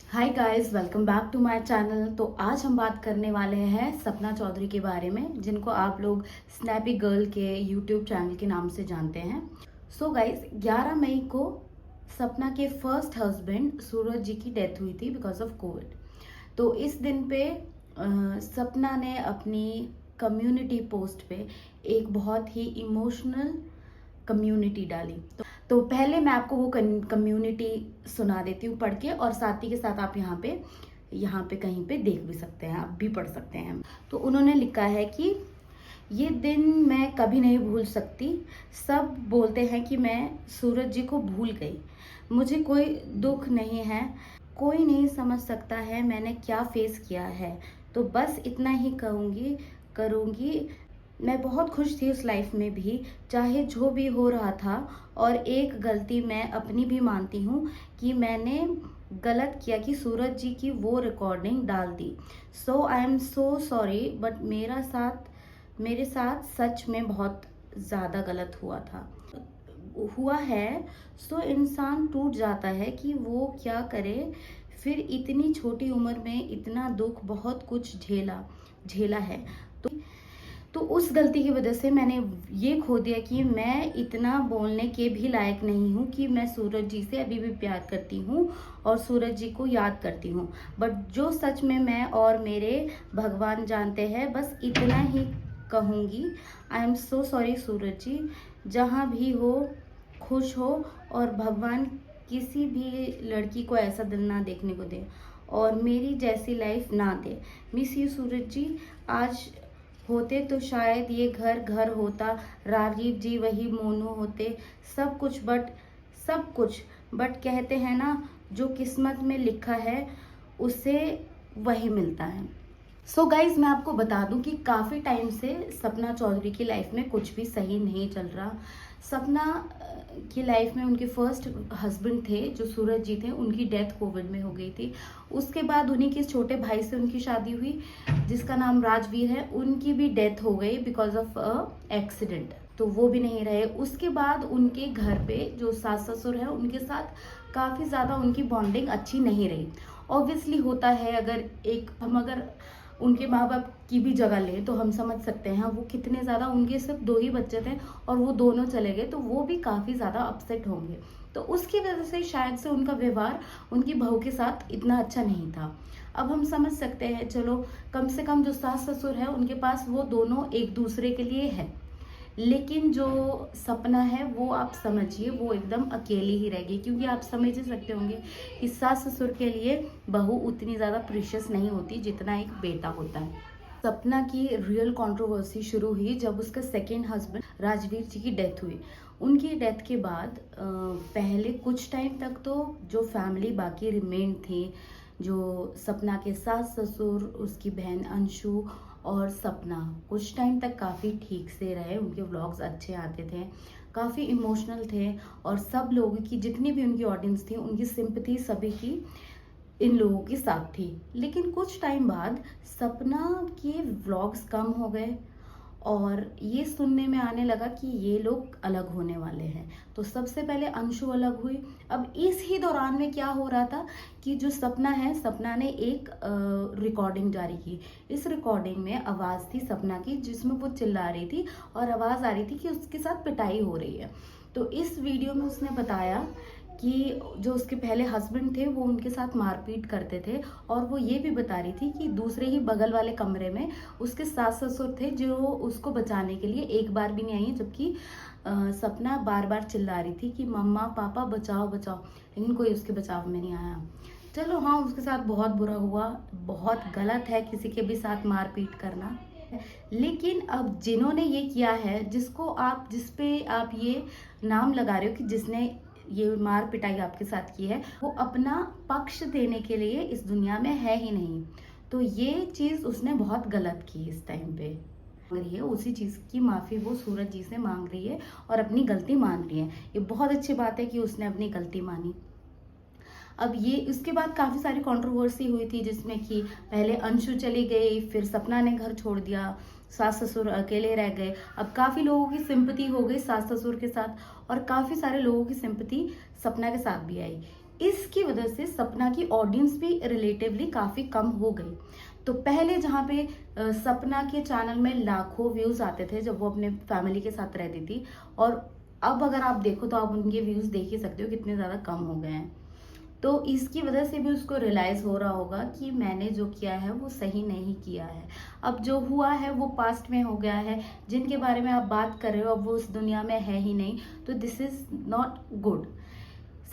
Hi guys, welcome back to my channel. तो आज हम बात करने वाले हैं सपना चौधरी के बारे में, जिनको आप लोग स्नैपी गर्ल के यूट्यूब चैनल के नाम से जानते हैं। सो गाइस, 11 मई को सपना के फर्स्ट हस्बैंड सूरज जी की डेथ हुई थी बिकॉज ऑफ कोविड। तो इस दिन पे सपना ने अपनी कम्युनिटी पोस्ट पे एक बहुत ही इमोशनल कम्युनिटी डाली। तो पहले मैं आपको वो कम्युनिटी सुना देती हूँ पढ़ के, और साथ ही के साथ आप यहाँ पे कहीं पे देख भी सकते हैं, आप भी पढ़ सकते हैं। तो उन्होंने लिखा है कि ये दिन मैं कभी नहीं भूल सकती। सब बोलते हैं कि मैं सूरज जी को भूल गई। मुझे कोई दुख नहीं है, कोई नहीं समझ सकता है मैंने क्या फेस किया है। तो बस इतना ही करूँगी। मैं बहुत खुश थी उस लाइफ में भी, चाहे जो भी हो रहा था। और एक गलती मैं अपनी भी मानती हूँ कि मैंने गलत किया कि सूरज जी की वो रिकॉर्डिंग डाल दी। So I am so sorry, but मेरे साथ सच में बहुत ज़्यादा गलत हुआ है। सो इंसान टूट जाता है कि वो क्या करे। फिर इतनी छोटी उम्र में इतना दुख, बहुत कुछ झेला है। तो उस गलती की वजह से मैंने ये खो दिया कि मैं इतना बोलने के भी लायक नहीं हूँ कि मैं सूरज जी से अभी भी प्यार करती हूँ और सूरज जी को याद करती हूँ। बट जो सच में मैं और मेरे भगवान जानते हैं, बस इतना ही कहूँगी। आई एम सो सॉरी सूरज जी। जहाँ भी हो खुश हो, और भगवान किसी भी लड़की को ऐसा दिल ना देखने को दे और मेरी जैसी लाइफ ना दे। मिस यू सूरज जी। आज होते तो शायद ये घर होता, राजीव जी वही मोनू होते। सब कुछ बट कहते हैं ना, जो किस्मत में लिखा है उसे वही मिलता है। सो गाइज, मैं आपको बता दूं कि काफ़ी टाइम से सपना चौधरी की लाइफ में कुछ भी सही नहीं चल रहा। सपना की लाइफ में उनके फर्स्ट हस्बैंड थे जो सूरज जी थे, उनकी डेथ कोविड में हो गई थी। उसके बाद उन्हीं के छोटे भाई से उनकी शादी हुई, जिसका नाम राजवीर है। उनकी भी डेथ हो गई बिकॉज ऑफ एक्सीडेंट, तो वो भी नहीं रहे। उसके बाद उनके घर पे जो सास ससुर है, उनके साथ काफ़ी ज़्यादा उनकी बॉन्डिंग अच्छी नहीं रही। ऑब्वियसली होता है, अगर उनके माँ बाप की भी जगह लें तो हम समझ सकते हैं वो कितने ज़्यादा, उनके सिर्फ 2 ही बच्चे थे और वो दोनों चले गए, तो वो भी काफ़ी ज़्यादा अपसेट होंगे। तो उसकी वजह से शायद से उनका व्यवहार उनकी बहू के साथ इतना अच्छा नहीं था। अब हम समझ सकते हैं, चलो कम से कम जो सास ससुर है उनके पास वो दोनों एक दूसरे के लिए है। लेकिन जो सपना है वो आप समझिए, वो एकदम अकेली ही रह गई, क्योंकि आप समझ ही सकते होंगे कि सास ससुर के लिए बहू उतनी ज़्यादा प्रीशियस नहीं होती जितना एक बेटा होता है। सपना की रियल कंट्रोवर्सी शुरू हुई जब उसका सेकेंड हस्बैंड राजवीर जी की डेथ हुई। उनकी डेथ के बाद पहले कुछ टाइम तक तो जो फैमिली बाकी रिमेन थी, जो सपना के सास ससुर, उसकी बहन अंशु और सपना, कुछ टाइम तक काफ़ी ठीक से रहे। उनके व्लॉग्स अच्छे आते थे, काफ़ी इमोशनल थे, और सब लोगों की, जितनी भी उनकी ऑडियंस थी, उनकी सिंपैथी सभी की इन लोगों के साथ थी। लेकिन कुछ टाइम बाद सपना के व्लॉग्स कम हो गए और ये सुनने में आने लगा कि ये लोग अलग होने वाले हैं। तो सबसे पहले अंशु अलग हुई। अब इस ही दौरान में क्या हो रहा था कि जो सपना है, सपना ने एक रिकॉर्डिंग जारी की। इस रिकॉर्डिंग में आवाज़ थी सपना की, जिसमें वो चिल्ला रही थी और आवाज़ आ रही थी कि उसके साथ पिटाई हो रही है। तो इस वीडियो में उसने बताया कि जो उसके पहले हस्बैंड थे वो उनके साथ मारपीट करते थे, और वो ये भी बता रही थी कि दूसरे ही बगल वाले कमरे में उसके सास ससुर थे जो उसको बचाने के लिए एक बार भी नहीं आई, जबकि सपना बार बार चिल्ला रही थी कि मम्मा पापा बचाओ बचाओ, लेकिन कोई उसके बचाव में नहीं आया। चलो हाँ, उसके साथ बहुत बुरा हुआ, बहुत गलत है किसी के भी साथ मारपीट करना। लेकिन अब जिन्होंने ये किया है, जिस पे आप ये नाम लगा रहे हो कि जिसने ये मार पिटाई आपके साथ की है, वो अपना पक्ष देने के लिए इस दुनिया में है ही नहीं। तो ये चीज़ उसने बहुत गलत की इस टाइम पे। मांग रही है उसी चीज़ की माफ़ी, वो सूरज जी से मांग रही है और अपनी गलती मान रही है। ये बहुत अच्छी बात है कि उसने अपनी गलती मानी। अब ये इसके बाद काफ़ी सारी कंट्रोवर्सी हुई थी, जिसमें कि पहले अंशु चली गई, फिर सपना ने घर छोड़ दिया, सास ससुर अकेले रह गए। अब काफ़ी लोगों की सिंपैथी हो गई सास ससुर के साथ, और काफ़ी सारे लोगों की सिंपैथी सपना के साथ भी आई। इसकी वजह से सपना की ऑडियंस भी रिलेटिवली काफ़ी कम हो गई। तो पहले जहाँ पे सपना के चैनल में लाखों व्यूज़ आते थे जब वो अपने फैमिली के साथ रहती थी, और अब अगर आप देखो तो आप उनके व्यूज़ देख ही सकते हो कितने ज़्यादा कम हो गए हैं। तो इसकी वजह से भी उसको रियलाइज़ हो रहा होगा कि मैंने जो किया है वो सही नहीं किया है। अब जो हुआ है वो पास्ट में हो गया है, जिनके बारे में आप बात कर रहे हो अब वो उस दुनिया में है ही नहीं, तो दिस इज़ नॉट गुड।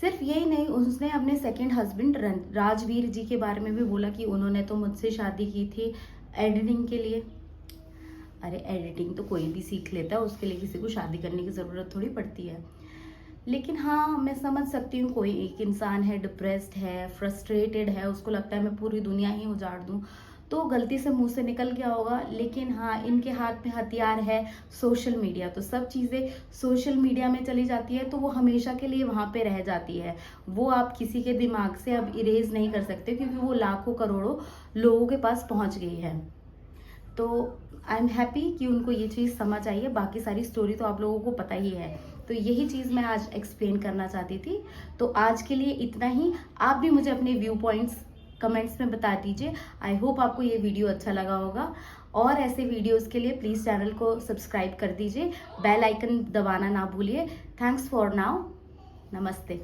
सिर्फ यही नहीं, उसने अपने सेकंड हस्बैंड राजवीर जी के बारे में भी बोला कि उन्होंने तो मुझसे शादी की थी एडिटिंग के लिए। अरे एडिटिंग तो कोई भी सीख लेता है, उसके लिए किसी को शादी करने की ज़रूरत थोड़ी पड़ती है। लेकिन हाँ, मैं समझ सकती हूँ, कोई एक इंसान है, डिप्रेस्ड है, फ्रस्ट्रेटेड है, उसको लगता है मैं पूरी दुनिया ही उजाड़ दूँ, तो गलती से मुंह से निकल गया होगा। लेकिन हाँ, इनके हाथ में हथियार है सोशल मीडिया, तो सब चीज़ें सोशल मीडिया में चली जाती है तो वो हमेशा के लिए वहाँ पे रह जाती है। वो आप किसी के दिमाग से अब इरेज नहीं कर सकते, क्योंकि वो लाखों करोड़ों लोगों के पास पहुँच गई है। तो आई एम हैप्पी कि उनको ये चीज़ समझ आई है। बाकी सारी स्टोरी तो आप लोगों को पता ही है, तो यही चीज़ मैं आज एक्सप्लेन करना चाहती थी। तो आज के लिए इतना ही। आप भी मुझे अपने व्यू पॉइंट्स कमेंट्स में बता दीजिए। आई होप आपको ये वीडियो अच्छा लगा होगा, और ऐसे वीडियोस के लिए प्लीज़ चैनल को सब्सक्राइब कर दीजिए, बेल आइकन दबाना ना भूलिए। थैंक्स फॉर नाउ, नमस्ते।